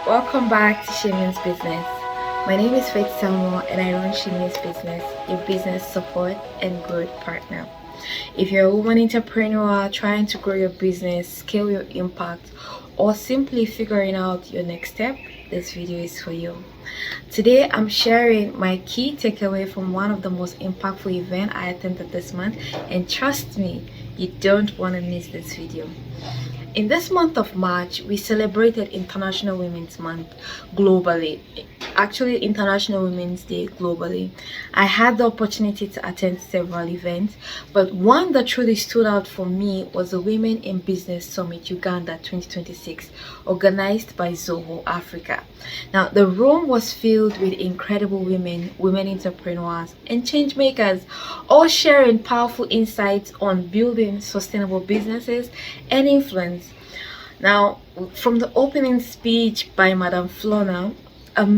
Welcome back to Shemi's Business. My name is Faith Samuel and I run Shemi's Business, a business support and growth partner. If you're a woman entrepreneur trying to grow your business, scale your impact, or simply figuring out your next step, this video is for you. Today, I'm sharing my key takeaway from one of the most impactful events I attended this month, and trust me, you don't want to miss this video. In this month of March, we celebrated International Women's Month globally. Actually, International Women's Day globally. I had the opportunity to attend several events, but one that truly stood out for me was the Women in Business Summit Uganda 2026, organized by Zoho Africa. Now, the room was filled with incredible women entrepreneurs, and change makers, all sharing powerful insights on building sustainable businesses and influence. Now, from the opening speech by Madame Flona,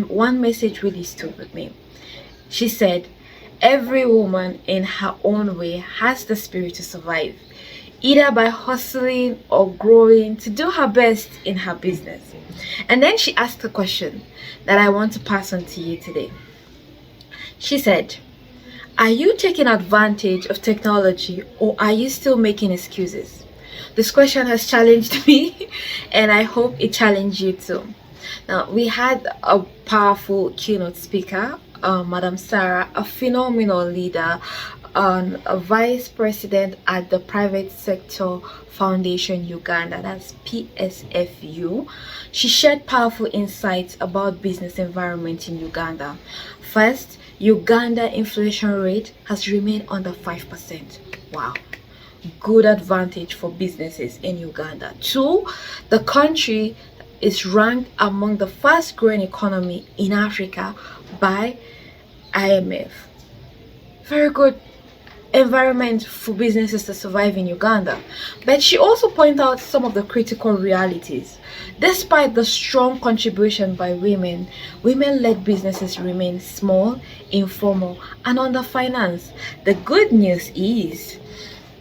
one message really stood with me. She said, "Every woman in her own way has the spirit to survive, either by hustling or growing to do her best in her business." And then she asked a question that I want to pass on to you today. She said, "Are you taking advantage of technology or are you still making excuses?" This question has challenged me and I hope it challenged you too. Now, we had a powerful keynote speaker, Madam Sarah, a phenomenal leader, a vice president at the Private Sector Foundation Uganda, that's PSFU. She shared powerful insights about business environment in Uganda. First, Uganda inflation rate has remained under 5%. Wow. Good advantage for businesses in Uganda. Two, the country is ranked among the fast growing economy in Africa by IMF. Very good environment for businesses to survive in Uganda. But she also pointed out some of the critical realities. Despite the strong contribution by women-led businesses remain small, informal, and underfinanced. The good news is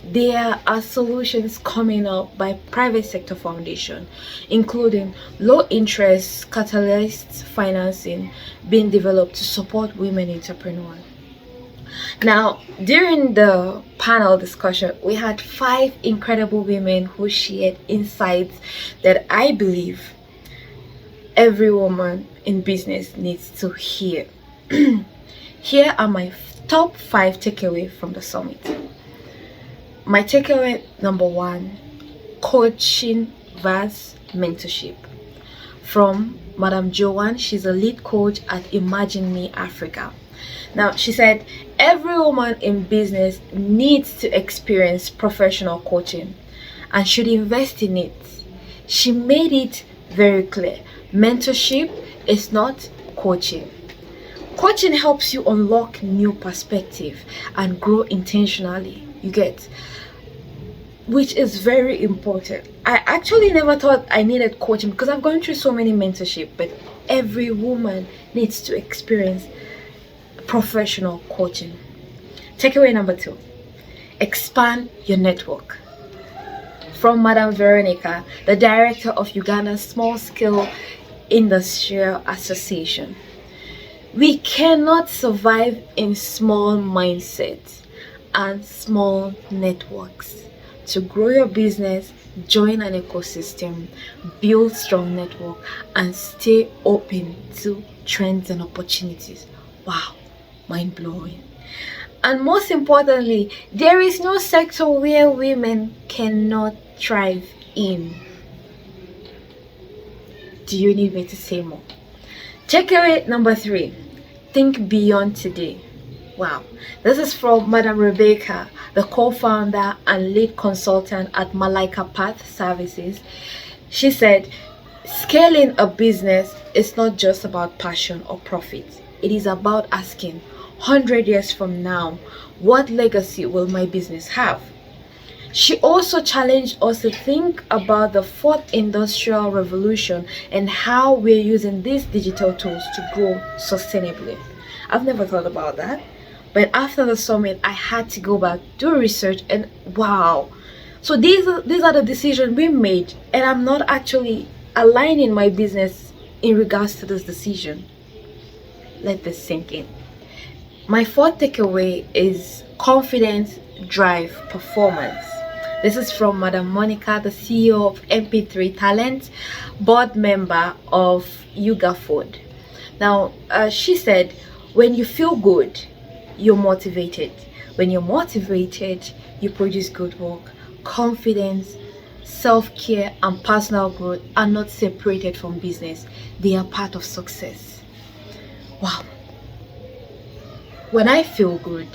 there are solutions coming up by private sector foundation, including low interest catalyst financing being developed to support women entrepreneurs. Now, during the panel discussion, we had 5 incredible women who shared insights that I believe every woman in business needs to hear. Here are my top 5 takeaways from the summit. My takeaway number 1, coaching vs mentorship. From Madam Joanne, she's a lead coach at Imagine Me Africa. Now, she said, every woman in business needs to experience professional coaching and should invest in it. She made it very clear. Mentorship is not coaching. Coaching helps you unlock new perspective and grow intentionally. You get, which is very important. I actually never thought I needed coaching because I've gone through so many mentorship, but every woman needs to experience professional coaching. Takeaway number 2, expand your network. From Madam Veronica, the director of Uganda's Small Scale Industrial Association. We cannot survive in small mindsets and small networks. To grow your business, join an ecosystem, build strong network, and stay open to trends and opportunities. Wow, mind blowing. And most importantly, there is no sector where women cannot thrive in. Do you need me to say more? Takeaway number 3, think beyond today. Wow, this is from Madam Rebecca, the co-founder and lead consultant at Malaika Path Services. She said, scaling a business is not just about passion or profit. It is about asking, 100 years from now, what legacy will my business have? She also challenged us to think about the 4th industrial revolution and how we're using these digital tools to grow sustainably. I've never thought about that. But after the summit, I had to go back, do research, and wow. So these are the decisions we made, and I'm not actually aligning my business in regards to this decision. Let this sink in. My fourth takeaway is confidence, drive, performance. This is from Madam Monica, the CEO of MP3 Talent, board member of Yuga Food. Now, she said, when you feel good, you're motivated. When you're motivated, you produce good work. Confidence, self-care, and personal growth are not separated from business. They are part of success. Wow. When I feel good,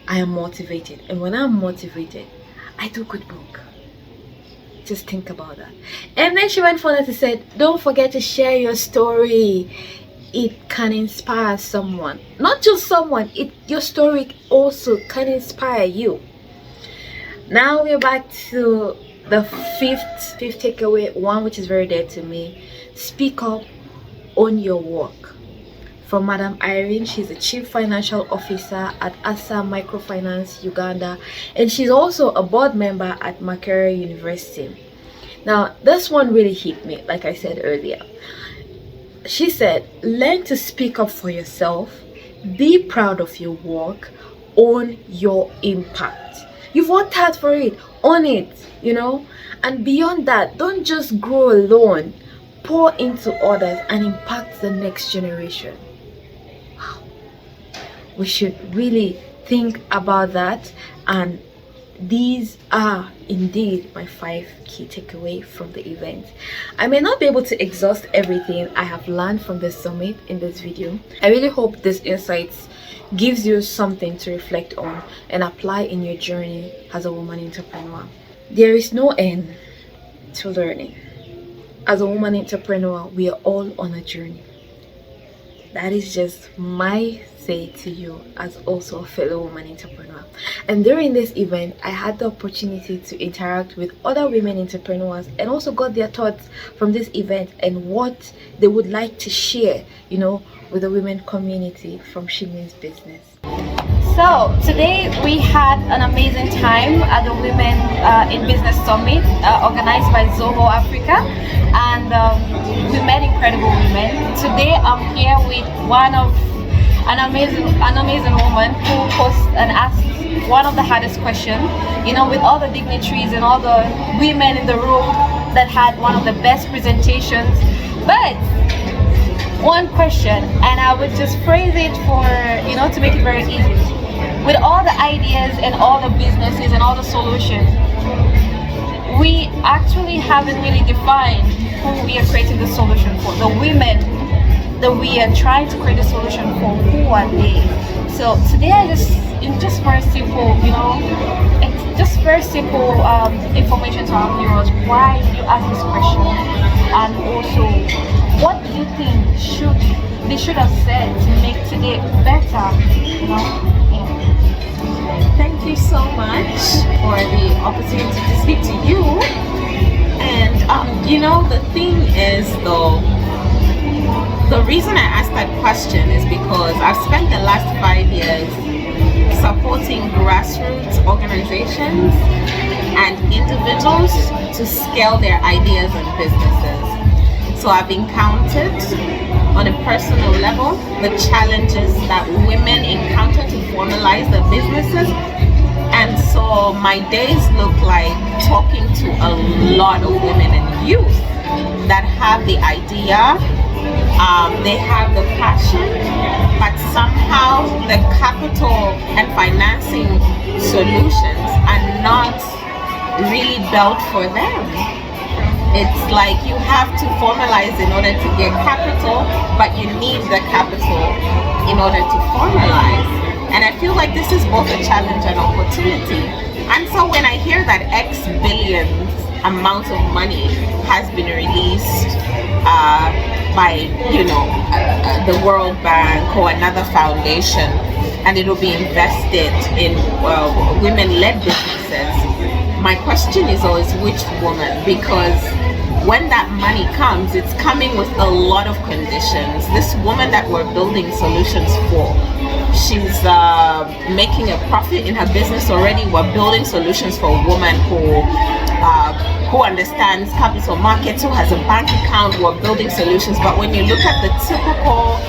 I am motivated. And when I'm motivated, I do good work. Just think about that. And then she went further to say, don't forget to share your story. It can inspire someone. Not just someone, your story also can inspire you. Now we're back to the fifth takeaway, one which is very dear to me. Speak up, own your work. From Madam Irene, she's a Chief Financial Officer at Asa Microfinance Uganda, and she's also a board member at Makerere University. Now, this one really hit me, like I said earlier. She said, learn to speak up for yourself, be proud of your work, own your impact. You've worked hard for it, own it, and beyond that, don't just grow alone, pour into others and impact the next generation. Wow. We should really think about that, and these are indeed my 5 key takeaways from the event. I may not be able to exhaust everything I have learned from the summit in this video. I really hope these insights gives you something to reflect on and apply in your journey as a woman entrepreneur. There is no end to learning. As a woman entrepreneur, we are all on a journey. That is just my say to you as also a fellow woman entrepreneur. And during this event, I had the opportunity to interact with other women entrepreneurs and also got their thoughts from this event and what they would like to share, with the women community from She Means Business. So today we had an amazing time at the Women in Business Summit organized by Zoho Africa, and we met incredible women. Today I'm here with an amazing woman who posed and asked one of the hardest questions, with all the dignitaries and all the women in the room that had one of the best presentations. But one question, and I would just phrase it for, to make it very easy. With all the ideas and all the businesses and all the solutions, we actually haven't really defined who we are creating the solution for. The women that we are trying to create a solution for, who are they? So today it's just very simple, it's just very simple information to our viewers. Why you ask this question, and also what do you think they should have said to make today better? Thank you so much for the opportunity to speak to you. And the thing is, though, the reason I asked that question is because I've spent the last 5 years supporting grassroots organizations and individuals to scale their ideas and businesses. So I've encountered on a personal level the challenges that women encounter to formalize their businesses. And so my days look like talking to a lot of women and youth that have the idea, they have the passion, but somehow the capital and financing solutions are not really built for them. It's like you have to formalize in order to get capital, but you need the capital in order to formalize. And I feel like this is both a challenge and opportunity. And so when I hear that X billions amount of money has been released by the World Bank or another foundation, and it will be invested in women-led businesses, my question is always which woman, because when that money comes, it's coming with a lot of conditions. This woman that we're building solutions for, she's making a profit in her business already. We're building solutions for a woman who who understands capital markets, who has a bank account, who are building solutions. But when you look at the typical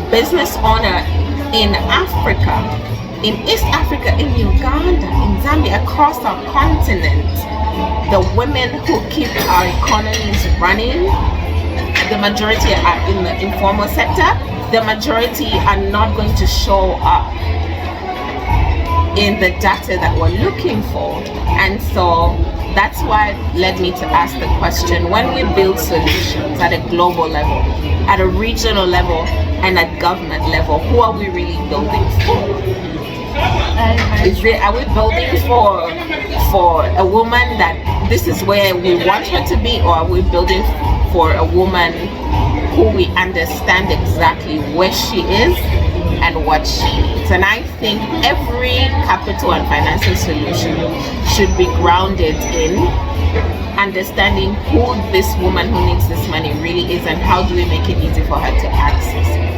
business owner in Africa, in East Africa, in Uganda, in Zambia, across our continent, the women who keep our economies running, the majority are in the informal sector. The majority are not going to show up in the data that we're looking for. And so that's why it led me to ask the question, when we build solutions at a global level, at a regional level, and at government level, who are we really building for? Are we building for a woman that this is where we want her to be, or are we building for a woman who we understand exactly where she is and what she needs? And I think every capital and financing solution should be grounded in understanding who this woman who needs this money really is, and how do we make it easy for her to access it.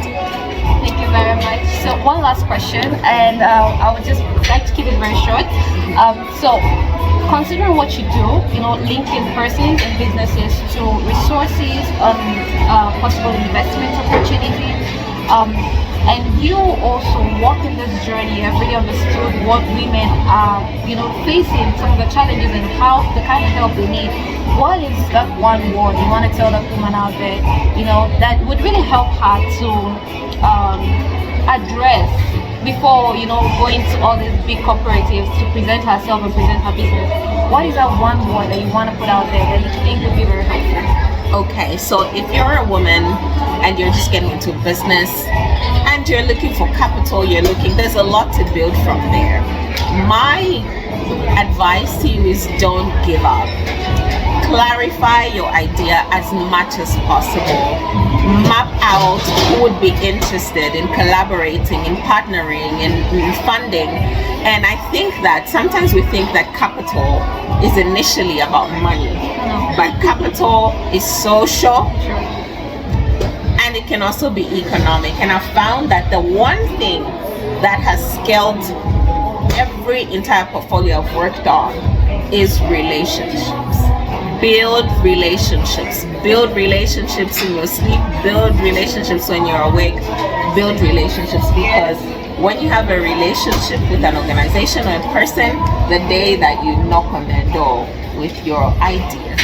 Thank you very much. So one last question, and I would just like to keep it very short. So considering what you do, linking persons and businesses to resources, possible investment opportunities, and you also walk in this journey, have really understood what women are, facing, some of the challenges and how the kind of help they need. What is that one word you want to tell that woman out there, that would really help her to address before, going to all these big corporatives to present herself and present her business? What is that one word that you want to put out there that you think would be very helpful? Okay, so if you're a woman and you're just getting into business and you're looking for capital, there's a lot to build from there. My advice to you is don't give up. Clarify your idea as much as possible. Map out who would be interested in collaborating, in partnering, in funding. And I think that sometimes we think that capital is initially about money, but capital is social and it can also be economic. And I've found that the one thing that has scaled every entire portfolio I've worked on is relationships. Build relationships in your sleep, build relationships when you're awake, build relationships, because when you have a relationship with an organization or a person, the day that you knock on their door with your idea,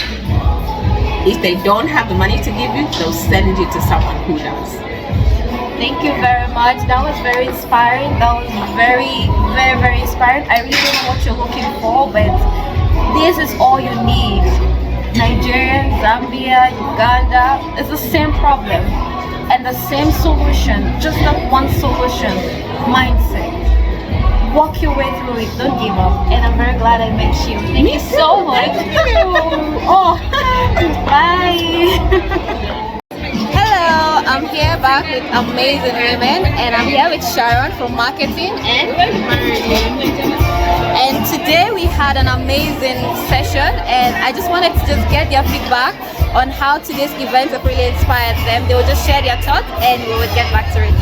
if they don't have the money to give you, they'll send you to someone who does. Thank you very much. That was very inspiring. That was very, very, very inspiring. I really don't know what you're looking for, but this is all you need. Nigeria, Zambia, Uganda, it's the same problem and the same solution, just that one solution, mindset. Walk your way through it, don't give up. And I'm very glad I met you. Thank you so much. Oh, bye. Hello, I'm here back with amazing women, and I'm here with Sharon from marketing and today we had an amazing session, and I just wanted to just get their feedback on how today's event have really inspired them. They will just share their thoughts and we will get back to it.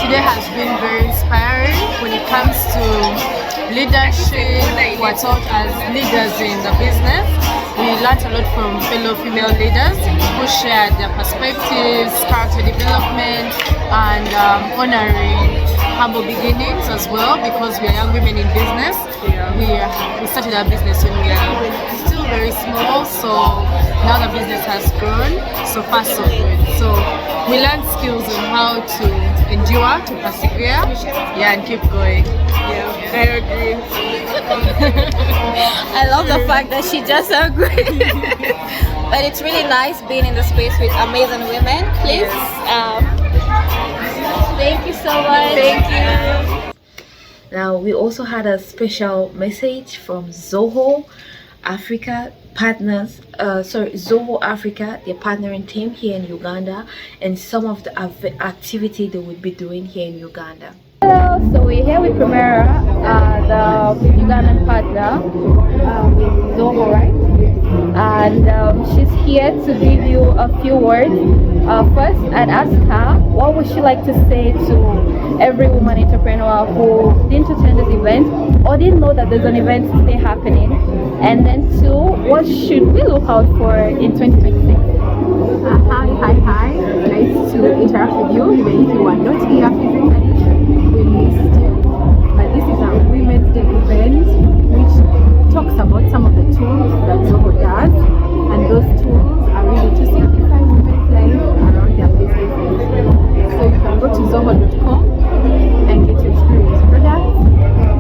Today has been very inspiring when it comes to leadership. We are taught as leaders in the business. We learned a lot from fellow female leaders who shared their perspectives, character development, and honoring humble beginnings as well, because we are young women in business. We started our business when we are still very small, so now the business has grown so far so good. So we learned skills on how to endure, to persevere, and keep going. I agree. I love the fact that she just agreed. But it's really nice being in the space with amazing women. Please, thank you so much. Thank you. Now, we also had a special message from Zoho Africa partners, Zoho Africa, their partnering team here in Uganda, and some of the activity they would be doing here in Uganda. Hello, so we're here with Primera, the Ugandan partner with Zoho, right? and she's here to give you a few words. First, I'd ask her what would she like to say to every woman entrepreneur who didn't attend this event or didn't know that there's an event today happening, and then two, what should we look out for in 2026? Hi. Nice to interact with you. Even if you are not here physically, we missed you. But this is a Women's Day event which talks about some of the tools that Zoho does, and those tools are really to simplify women's life around their businesses. So you can go to zoho.com and get to experience products.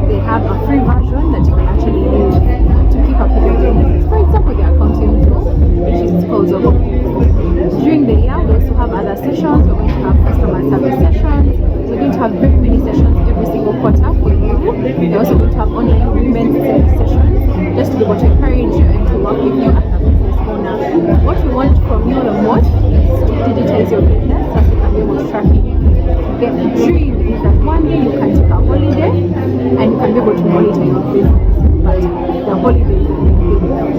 They have a free version that you can actually use to keep up with your businesses. For example, the accounting tool, which is called Zoho. During the year, we also have other sessions. We're going to have customer service sessions. We're going to have very many sessions every single quarter for you. We're also going to have online women's sessions just to be able to encourage you and to work with you as a business owner. What we want from you the most is to digitize your business so that you can be able to track it. The dream is that one day you can take a holiday and you can be able to monitor your business. But the holiday is the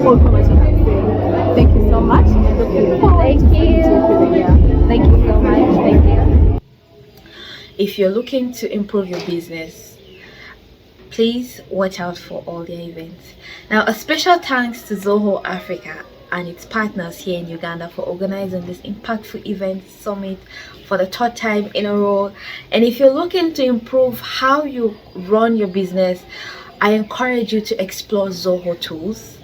whole conversation I'm saying. Thank you so much. Thank you. Thank you so much. Thank you. If you're looking to improve your business, please watch out for all their events. Now, a special thanks to Zoho Africa and its partners here in Uganda for organizing this impactful event summit for the third time in a row. And if you're looking to improve how you run your business, I encourage you to explore Zoho tools.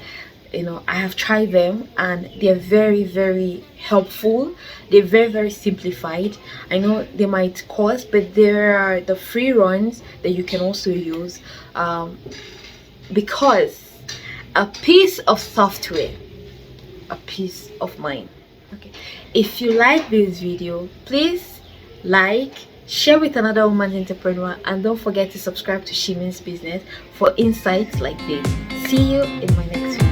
I have tried them and they're very, very helpful. They're very, very simplified. I know they might cost, but there are the free runs that you can also use, because a piece of software, a piece of mind. Okay, if you like this video, please like, share with another woman entrepreneur, and don't forget to subscribe to She Means Business for insights like this. See you in my next video.